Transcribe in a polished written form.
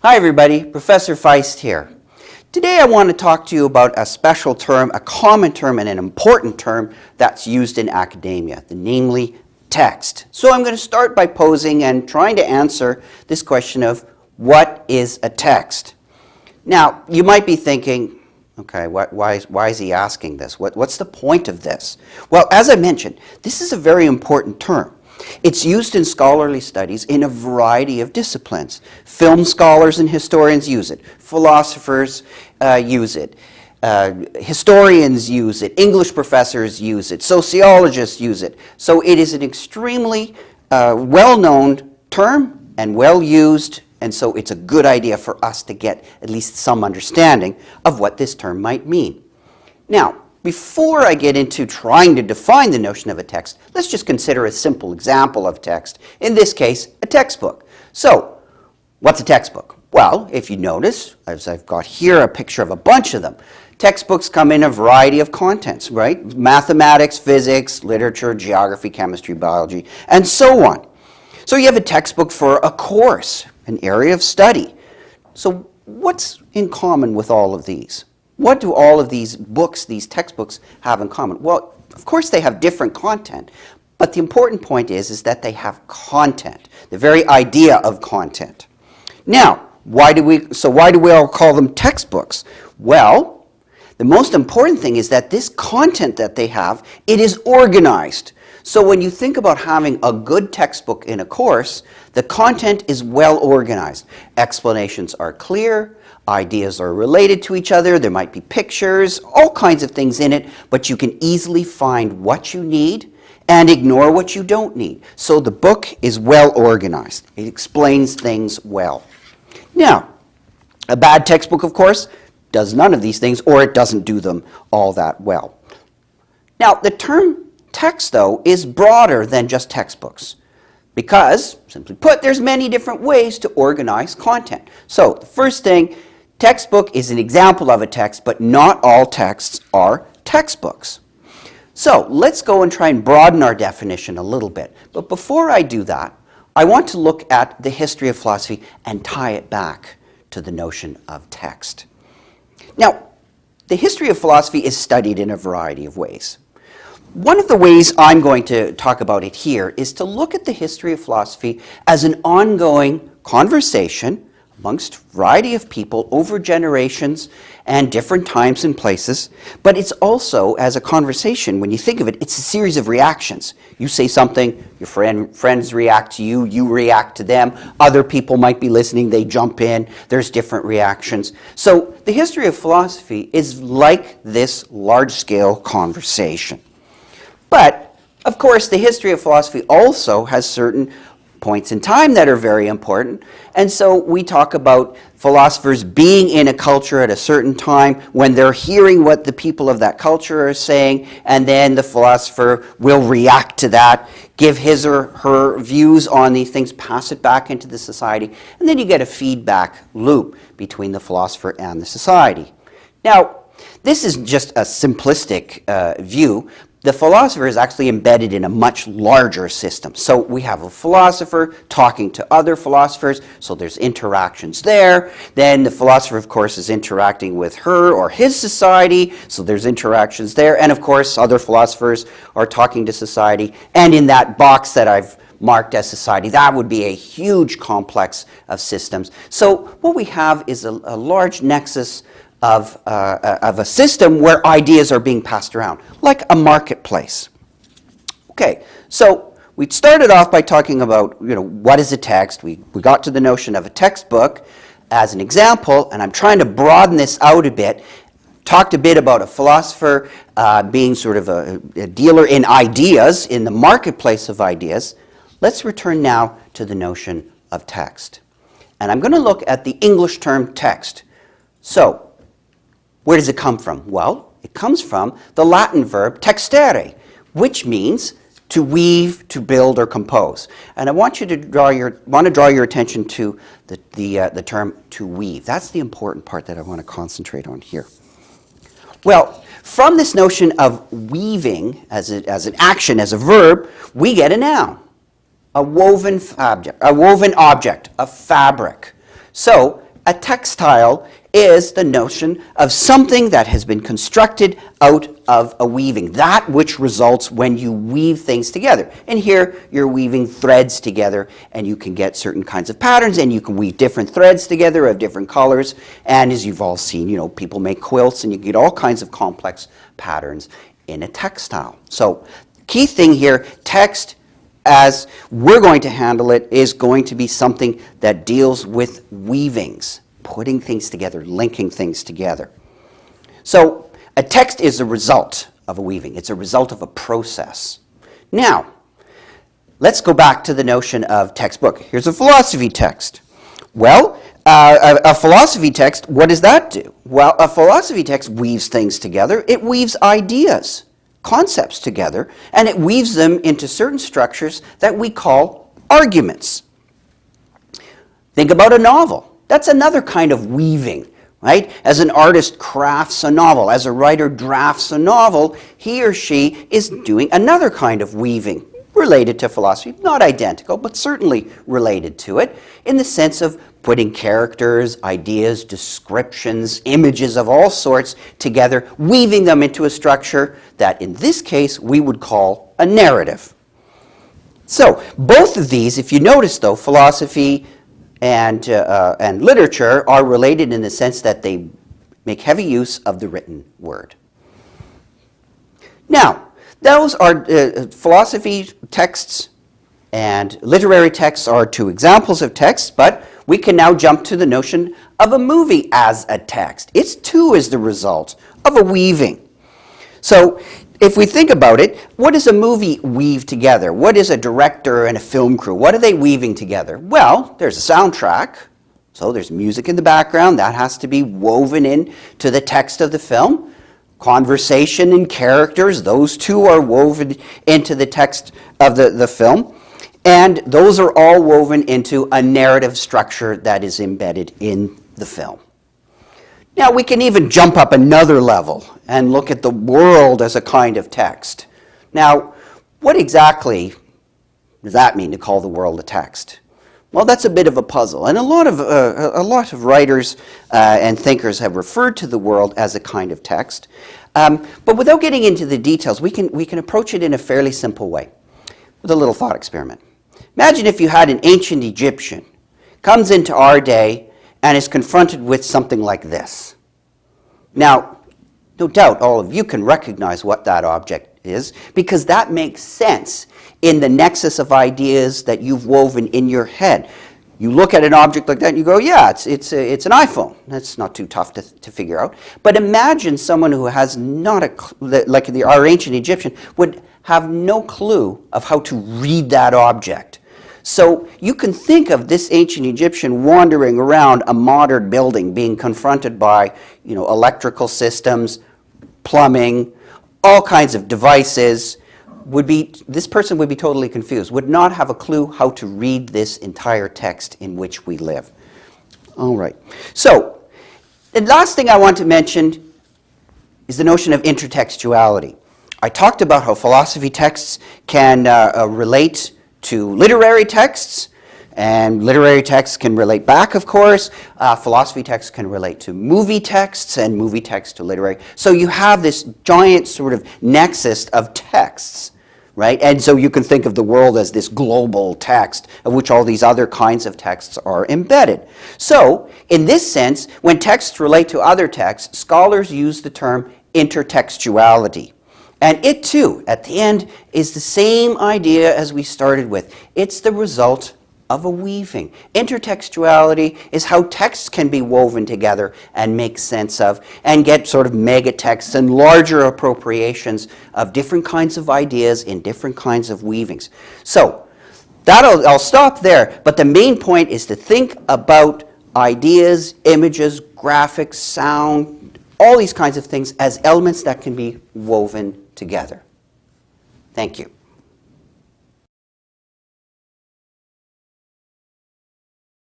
Hi everybody, Professor Feist here. Today I want to talk to you about a special term, a common term and an important term that's used in academia, namely text. So I'm going to start by posing and trying to answer this question of what is a text? Now, you might be thinking, okay, why is he asking this? What's the point of this? Well, as I mentioned, this is a very important term. It's used in scholarly studies in a variety of disciplines. Film scholars and historians use it. Philosophers use it. Historians use it. English professors use it. Sociologists use it. So it is an extremely well-known term and well-used, and so it's a good idea for us to get at least some understanding of what this term might mean. Now, before I get into trying to define the notion of a text, let's just consider a simple example of text, in this case, a textbook. So, what's a textbook? Well, if you notice, as I've got here a picture of a bunch of them, textbooks come in a variety of contents, right? Mathematics, physics, literature, geography, chemistry, biology, and so on. So you have a textbook for a course, an area of study. So what's in common with all of these? What do all of these books, these textbooks, have in common? Well, of course they have different content, but the important point is that they have content, the very idea of content. Now, why do we all call them textbooks? Well, the most important thing is that this content that they have, it is organized. So when you think about having a good textbook in a course, the content is well organized. Explanations are clear, ideas are related to each other, there might be pictures, all kinds of things in it, but you can easily find what you need and ignore what you don't need. So the book is well organized. It explains things well. Now, a bad textbook, of course, does none of these things, or it doesn't do them all that well. Now, the term text, though, is broader than just textbooks because, simply put, there's many different ways to organize content. So, the first thing, textbook is an example of a text, but not all texts are textbooks. So, let's go and try and broaden our definition a little bit. But before I do that, I want to look at the history of philosophy and tie it back to the notion of text. Now, the history of philosophy is studied in a variety of ways. One of the ways I'm going to talk about it here is to look at the history of philosophy as an ongoing conversation amongst a variety of people over generations and different times and places, but it's also as a conversation, when you think of it, it's a series of reactions. You say something, your friends react to you, you react to them, other people might be listening, they jump in, there's different reactions. So the history of philosophy is like this large-scale conversation. But, of course, the history of philosophy also has certain points in time that are very important. And so we talk about philosophers being in a culture at a certain time when they're hearing what the people of that culture are saying, and then the philosopher will react to that, give his or her views on these things, pass it back into the society, and then you get a feedback loop between the philosopher and the society. Now, this is just a simplistic view. The philosopher is actually embedded in a much larger system. So we have a philosopher talking to other philosophers, so there's interactions there. Then the philosopher, of course, is interacting with her or his society, so there's interactions there. And of course, other philosophers are talking to society. And in that box that I've marked as society, that would be a huge complex of systems. So what we have is a large nexus of a system where ideas are being passed around, like a marketplace. Okay, so we started off by talking about, what is a text? We got to the notion of a textbook as an example, and I'm trying to broaden this out a bit. Talked a bit about a philosopher being sort of a dealer in ideas, in the marketplace of ideas. Let's return now to the notion of text. And I'm going to look at the English term text. So, where does it come from? Well, it comes from the Latin verb textere, which means to weave, to build, or compose. And I want you to draw your attention to the term to weave. That's the important part that I want to concentrate on here. Well, from this notion of weaving as an action, as a verb, we get a noun. a woven object, a fabric. So a textile is the notion of something that has been constructed out of a weaving, that which results when you weave things together. And here you're weaving threads together, and you can get certain kinds of patterns, and you can weave different threads together of different colors. And as you've all seen, people make quilts, and you get all kinds of complex patterns in a textile. So key thing here, text, as we're going to handle it, is going to be something that deals with weavings, putting things together, linking things together. So a text is a result of a weaving. It's a result of a process. Now, let's go back to the notion of textbook. Here's a philosophy text. Well, a philosophy text, what does that do? Well, a philosophy text weaves things together. It weaves ideas, concepts together, and it weaves them into certain structures that we call arguments. Think about a novel. That's another kind of weaving, right? As an artist crafts a novel, as a writer drafts a novel, he or she is doing another kind of weaving related to philosophy, not identical, but certainly related to it, in the sense of putting characters, ideas, descriptions, images of all sorts together, weaving them into a structure that in this case we would call a narrative. So both of these, if you notice though, philosophy and literature are related in the sense that they make heavy use of the written word. Now, those are philosophy texts and literary texts are two examples of texts, but we can now jump to the notion of a movie as a text. It too is the result of a weaving. So if we think about it, what does a movie weave together? What is a director and a film crew? What are they weaving together? Well, there's a soundtrack, so there's music in the background. That has to be woven in to the text of the film. Conversation and characters, those two are woven into the text of the film. And those are all woven into a narrative structure that is embedded in the film. Now, we can even jump up another level and look at the world as a kind of text. Now, what exactly does that mean, to call the world a text? Well, that's a bit of a puzzle, and a lot of writers and thinkers have referred to the world as a kind of text. But without getting into the details, we can approach it in a fairly simple way, with a little thought experiment. Imagine if you had an ancient Egyptian comes into our day and is confronted with something like this. Now, no doubt all of you can recognize what that object is, because that makes sense in the nexus of ideas that you've woven in your head. You look at an object like that and you go, yeah, it's an iPhone. That's not too tough to figure out. But imagine someone who has not like our ancient Egyptian would have no clue of how to read that object. So you can think of this ancient Egyptian wandering around a modern building, being confronted by, electrical systems, plumbing, all kinds of devices. This person would be totally confused, would not have a clue how to read this entire text in which we live. All right. So the last thing I want to mention is the notion of intertextuality. I talked about how philosophy texts can relate to literary texts, and literary texts can relate back, of course. Philosophy texts can relate to movie texts, and movie texts to literary. So you have this giant sort of nexus of texts, right? And so you can think of the world as this global text of which all these other kinds of texts are embedded. So in this sense, when texts relate to other texts, scholars use the term intertextuality. And it too, at the end, is the same idea as we started with. It's the result of a weaving. Intertextuality is how texts can be woven together and make sense of, and get sort of megatexts and larger appropriations of different kinds of ideas in different kinds of weavings. So I'll stop there, but the main point is to think about ideas, images, graphics, sound, all these kinds of things as elements that can be woven together. Thank you.